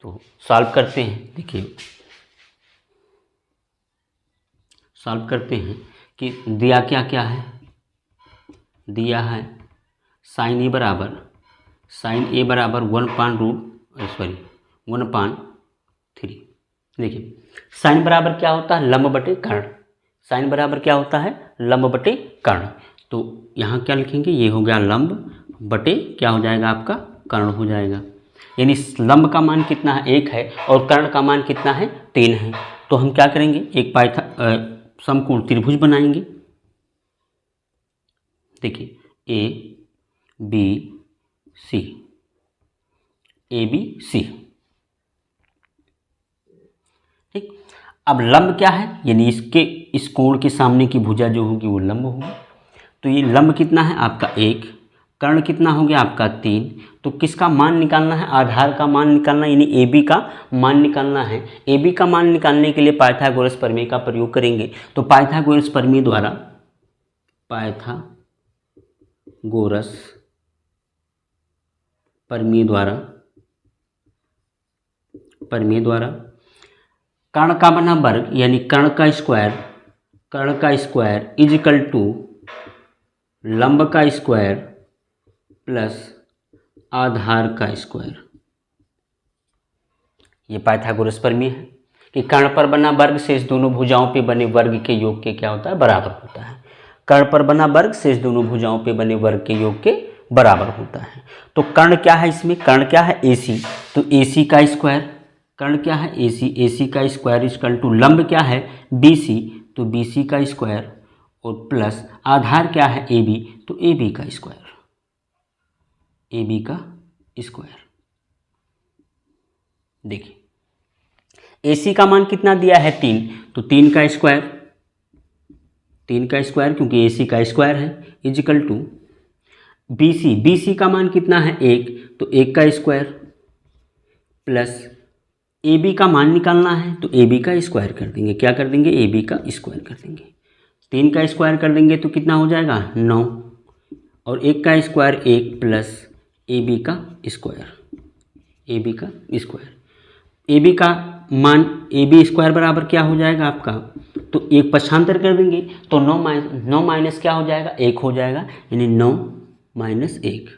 Speaker 1: तो सॉल्व करते हैं। देखिए सॉल्व करते हैं कि दिया क्या क्या है, दिया है साइन ए बराबर 1/3। देखिए साइन बराबर क्या होता है, लंब बटे कर्ण। साइन बराबर क्या होता है, लंब बटे कर्ण। तो यहाँ क्या लिखेंगे, ये हो गया लंब बटे क्या हो जाएगा आपका, कर्ण हो जाएगा। यानी लंब का मान कितना है, 1 है, और कर्ण का मान कितना है, 3 है। तो हम क्या करेंगे, एक समकोण त्रिभुज बनाएंगे। देखिए A B C, A B C, ठीक। अब लंब क्या है, यानी इस कोण के सामने की भुजा जो होगी वो लंब होगी। तो ये लंब कितना है आपका 1, कर्ण कितना हो गया आपका 3। तो किसका मान निकालना है, आधार का मान निकालना, यानी ए बी का मान निकालना है। ए बी का मान निकालने के लिए पाइथागोरस प्रमेय का प्रयोग करेंगे। तो पाइथागोरस प्रमेय द्वारा कर्ण का बना वर्ग, यानी कर्ण का स्क्वायर इज इक्वल टू लंब का स्क्वायर प्लस आधार का स्क्वायर। ये पाइथागोरस प्रमेय है कि कर्ण पर बना वर्ग शेष दोनों भुजाओं पे बने वर्ग के योग के क्या होता है, बराबर होता है। कर्ण पर बना वर्ग शेष दोनों भुजाओं पे बने वर्ग के योग के बराबर होता है। तो कर्ण क्या है, इसमें कर्ण क्या है, AC। तो AC का स्क्वायर, कर्ण क्या है AC का स्क्वायर इक्वल टू लंब क्या है BC, तो BC का स्क्वायर और प्लस आधार क्या है AB, तो AB का स्क्वायर, AB का स्क्वायर। देखिए AC का मान कितना दिया है 3, तो 3 का स्क्वायर क्योंकि AC का स्क्वायर है इजिकल टू BC का मान कितना है 1, तो 1 का स्क्वायर प्लस AB का मान निकालना है तो AB का स्क्वायर कर देंगे। क्या कर देंगे, AB का स्क्वायर कर देंगे। 3 का स्क्वायर कर देंगे तो कितना हो जाएगा 9, और 1 का स्क्वायर 1 प्लस AB का स्क्वायर, AB का मान AB स्क्वायर बराबर क्या हो जाएगा आपका, तो 1 पक्षांतर कर देंगे तो 9 माइनस क्या हो जाएगा, 1 हो जाएगा, यानी 9 माइनस 1।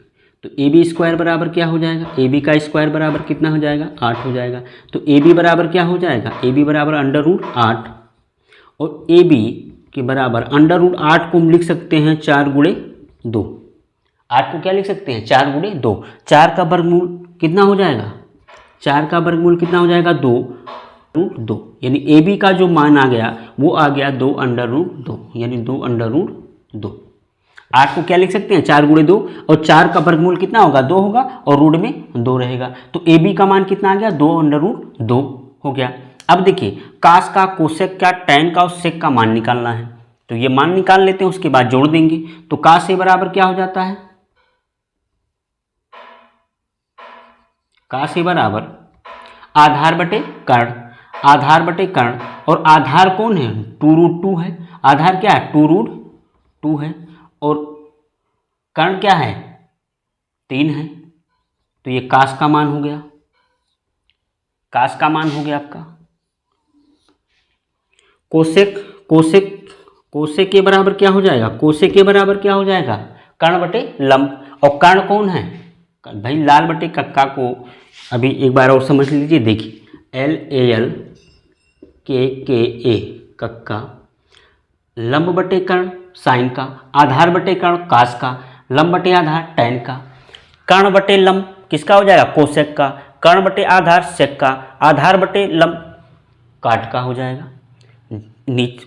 Speaker 1: तो AB स्क्वायर बराबर क्या हो जाएगा, AB का स्क्वायर बराबर कितना हो जाएगा, 8 हो जाएगा। तो AB बराबर क्या हो जाएगा, AB बराबर √8, और AB के बराबर √8 को हम लिख सकते हैं 4 गुणे 2। 8 को क्या लिख सकते हैं, 4 गुणे 2। 4 का वर्गमूल कितना हो जाएगा, 4 का वर्गमूल कितना हो जाएगा 2 यानी AB का जो मान आ गया वो आ गया 2√2, यानी 2√2। 8 को क्या लिख सकते हैं, 4 गुणे 2, और 4 का वर्गमूल कितना होगा 2 होगा, और रूट में 2 रहेगा। तो AB का मान कितना आ गया 2√2 हो गया। अब देखिए कास का, कोसेक का, टैन का और सेक का मान निकालना है। तो ये मान निकाल लेते हैं, उसके बाद जोड़ देंगे। तो कास ए बराबर क्या हो जाता है, कास ए बराबर आधार बटे कर्ण, और आधार कौन है 2√2 है। आधार क्या है 2√2 है, और कर्ण क्या है 3 है। तो ये कास का मान हो गया, आपका। कोसेक के बराबर क्या हो जाएगा, कर्ण बटे लंब, और कर्ण कौन है भाई, लाल बटे कक्का को अभी एक बार और समझ लीजिए। देखिए LAL KKA कक्का, लंब बटे कर्ण साइन का, आधार बटे कर्ण कास का, लंब बटे आधार टैन का, कर्ण बटे लंब किसका हो जाएगा कोसेक का, कर्ण बटे आधार सेक का, आधार बटे लंब काट का हो जाएगा।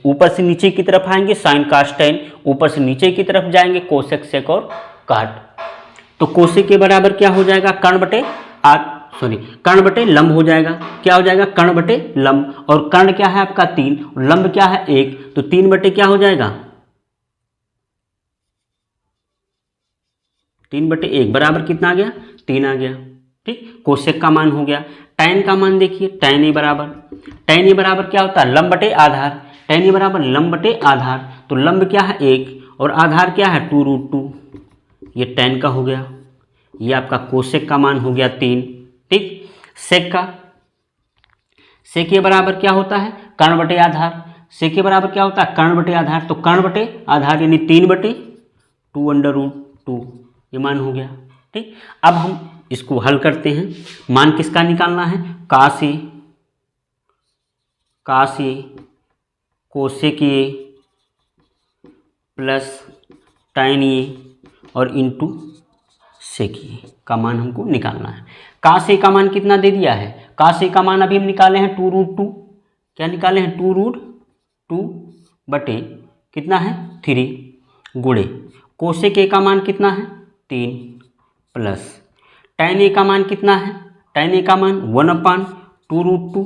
Speaker 1: ऊपर से नीचे की तरफ आएंगे साइन कास टैन, ऊपर से नीचे की तरफ जाएंगे कोसेक सेक और काट। तो कोसेक के बराबर क्या हो जाएगा, कर्ण बटे लंब हो जाएगा। क्या हो जाएगा, कर्ण बटे लंब, और कर्ण क्या है आपका 3, लंब क्या है 1, तो 3 बटे क्या हो जाएगा 3/1 बराबर कितना आ गया 3 आ गया। ठीक, कोसेक का मान हो गया। टैन का मान देखिए, टैन ए बराबर क्या होता है लंब बटे आधार, टैन ए बराबर लंब बटे आधार। तो लंब क्या है 1 और आधार क्या है 2√2, ये टैन का हो गया। ये आपका कोसेक का मान हो गया 3। ठीक, सेक के बराबर क्या होता है कर्ण बटे आधार, सेक के बराबर क्या होता है, कर्ण बटे आधार। तो कर्ण बटे आधार यानी 3/2 ये मान हो गया। ठीक, अब हम इसको हल करते हैं। मान किसका निकालना है, काश ए कोसेक ए प्लस टाइन ए और इंटू सेक ए का मान हमको निकालना है। काश ए का मान कितना दे दिया है, काश ए का मान अभी हम निकाले हैं 2√2, क्या निकाले हैं 2√2 बटे कितना है 3 गुणे कोसेक ए का मान कितना है 3 प्लस टाइन ए का मान कितना है, टाइन ए का मान 1/2√2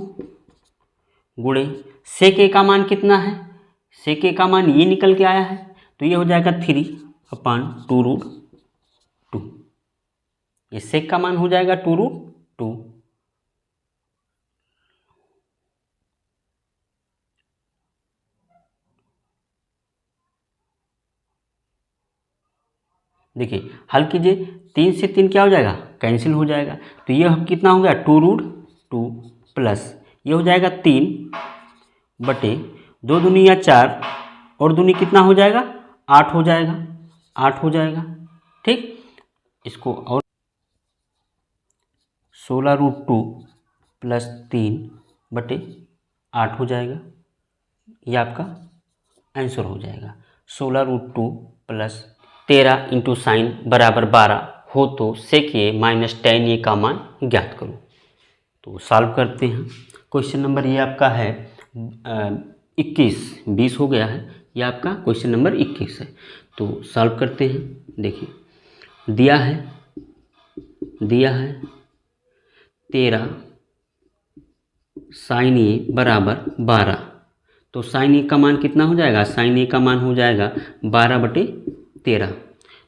Speaker 1: गुणे सेक ए का मान कितना है, सेक ए का मान ये निकल के आया है, तो ये हो जाएगा 3/2√2। ये सेक का मान हो जाएगा 2√2। देखिए हल कीजिए, 3 से 3 क्या हो जाएगा, कैंसिल हो जाएगा। तो ये कितना हो गया 2√2 प्लस ये हो जाएगा 3 बटे 2 दूनी या 4 और दूनी कितना हो जाएगा 8 हो जाएगा, 8 हो जाएगा। ठीक, इसको और 16√2 प्लस 3 बटे 8 हो जाएगा। ये आपका आंसर हो जाएगा। 16√2 प्लस 13 इंटू साइन बराबर 12 हो तो सेक ए माइनस tan ए का मान ज्ञात करो। तो सॉल्व करते हैं। क्वेश्चन नंबर ये आपका है 21, 20 हो गया है, ये आपका क्वेश्चन नंबर 21 है। तो सॉल्व करते हैं। देखिए दिया है 13 साइन ए बराबर 12, तो साइन ए का मान कितना हो जाएगा, साइन ए का मान हो जाएगा 12/13।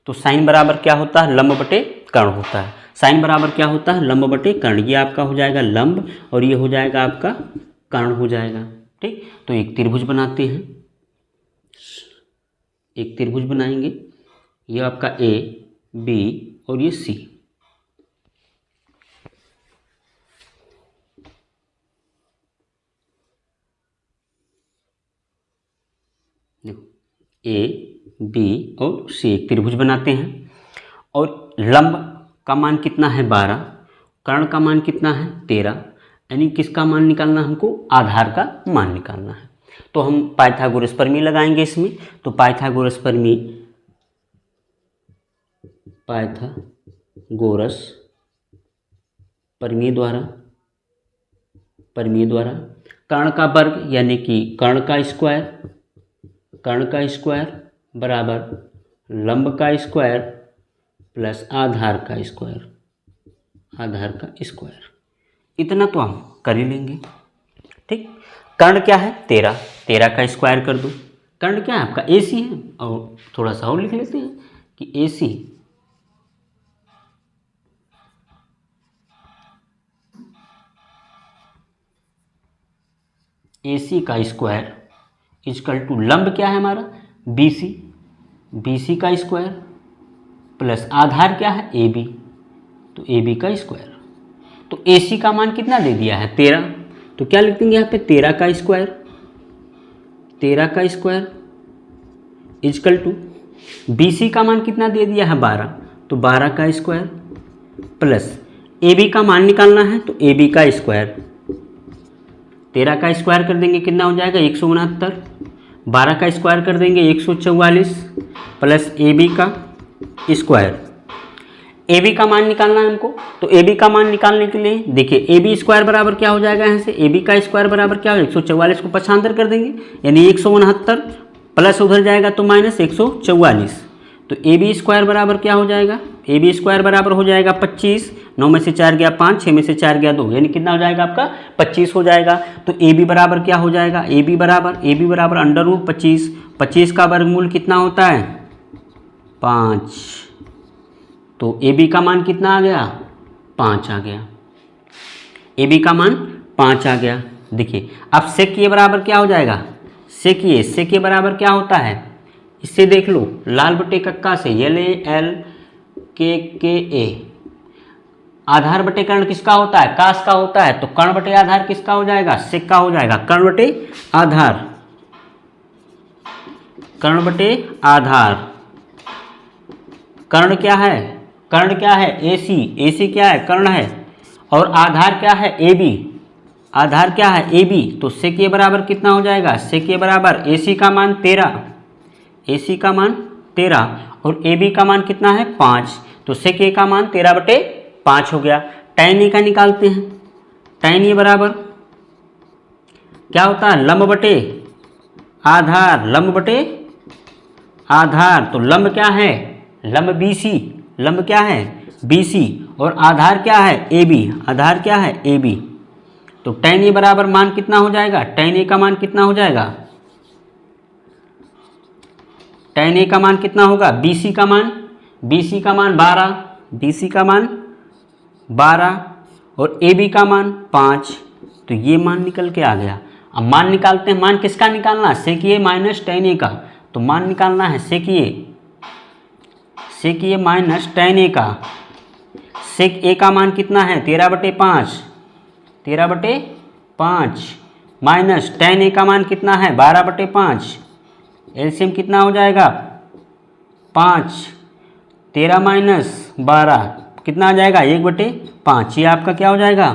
Speaker 1: तो साइन बराबर क्या होता है, लंब बटे कर्ण होता है। साइन बराबर क्या होता है, लंब बटे कर्ण। ये आपका हो जाएगा लंब और ये हो जाएगा आपका कर्ण हो जाएगा। ठीक, तो एक त्रिभुज बनाते हैं, एक त्रिभुज बनाएंगे। ये आपका ए बी और ये सी। देखो ए बी और सी एक त्रिभुज बनाते हैं और लंब का मान कितना है 12, कर्ण का मान कितना है 13, यानी किसका मान निकालना हमको, आधार का मान निकालना है। तो हम पाइथागोरस प्रमेय लगाएंगे इसमें। तो पाइथागोरस प्रमेय द्वारा कर्ण का वर्ग यानी कि कर्ण का स्क्वायर बराबर लंब का स्क्वायर प्लस आधार का स्क्वायर, इतना तो हम कर ही लेंगे। ठीक, कर्ण क्या है 13 का स्क्वायर कर दो। कर्ण क्या है आपका AC है, और थोड़ा सा और लिख लेते हैं कि AC का स्क्वायर इजकल टू लंब क्या है हमारा BC का स्क्वायर प्लस आधार क्या है AB, तो AB का स्क्वायर। तो AC का मान कितना दे दिया है 13, तो क्या लिख देंगे यहाँ पे 13 का स्क्वायर इजकल टू BC का मान कितना दे दिया है 12, तो 12 का स्क्वायर प्लस AB का मान निकालना है, तो AB का स्क्वायर। 13 का स्क्वायर कर देंगे कितना हो जाएगा 169, 12 का स्क्वायर कर देंगे 144 प्लस AB का स्क्वायर। AB का मान निकालना है हमको, तो AB का मान निकालने के लिए देखिए AB स्क्वायर बराबर क्या हो जाएगा, यहाँ से AB का स्क्वायर बराबर क्या हो, 144 को पक्षांतर कर देंगे यानी 169 प्लस उधर जाएगा तो माइनस 144। तो AB स्क्वायर बराबर क्या हो जाएगा, AB स्क्वायर बराबर हो जाएगा 25, 9 में से 4 गया 5, 6 में से 4 गया 2, यानी कितना हो जाएगा आपका 25 हो जाएगा। तो AB बराबर क्या हो जाएगा, AB बराबर √25, 25 का वर्गमूल कितना होता है 5, तो AB का मान कितना आ गया 5 आ गया, AB का मान 5 आ गया। देखिए अब सेक ए बराबर क्या हो जाएगा, सेक ए बराबर क्या होता है, इससे देख लो लाल बटे कक्का से LA आधार बटे कर्ण किसका होता है, काश का होता है, तो कर्ण बटे आधार किसका हो जाएगा, सेक का हो जाएगा, कर्ण बटे आधार कर्ण बटे आधार। कर्ण क्या है? कर्ण क्या है? AC। AC क्या है? कर्ण है। और आधार क्या है? AB। आधार क्या है? AB। तो sec A बराबर कितना हो जाएगा? sec A बराबर AC का मान 13, AC का मान 13 और AB का मान कितना है? 5। तो sec A का मान 13/5 हो गया। tan A का निकालते हैं। tan A बराबर क्या होता है? लंब बटे आधार। लंब बटे आधार। तो लंब क्या है? लंब BC। लंब क्या है? BC। और आधार क्या है? AB। आधार क्या है? AB। तो tan A बराबर मान कितना हो जाएगा? tan A का मान कितना हो जाएगा? tan A का मान कितना होगा? BC का मान 12, BC का मान 12 और AB का मान 5। तो ये मान निकल के आ गया। अब मान निकालते हैं। मान किसका निकालना? sec A minus tan A का। तो मान निकालना है sec A minus tan A का। sec A का मान कितना है? 13/5, 13/5 माइनस tan A का मान कितना है? 12/5। एलसीएम कितना हो जाएगा? 5। 13 माइनस 12 कितना आ जाएगा? 1/5। ये आपका क्या हो जाएगा?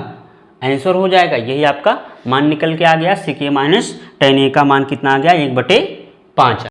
Speaker 1: आंसर हो जाएगा। यही आपका मान निकल के आ गया। sec A minus tan A का मान कितना आ गया? 1/5।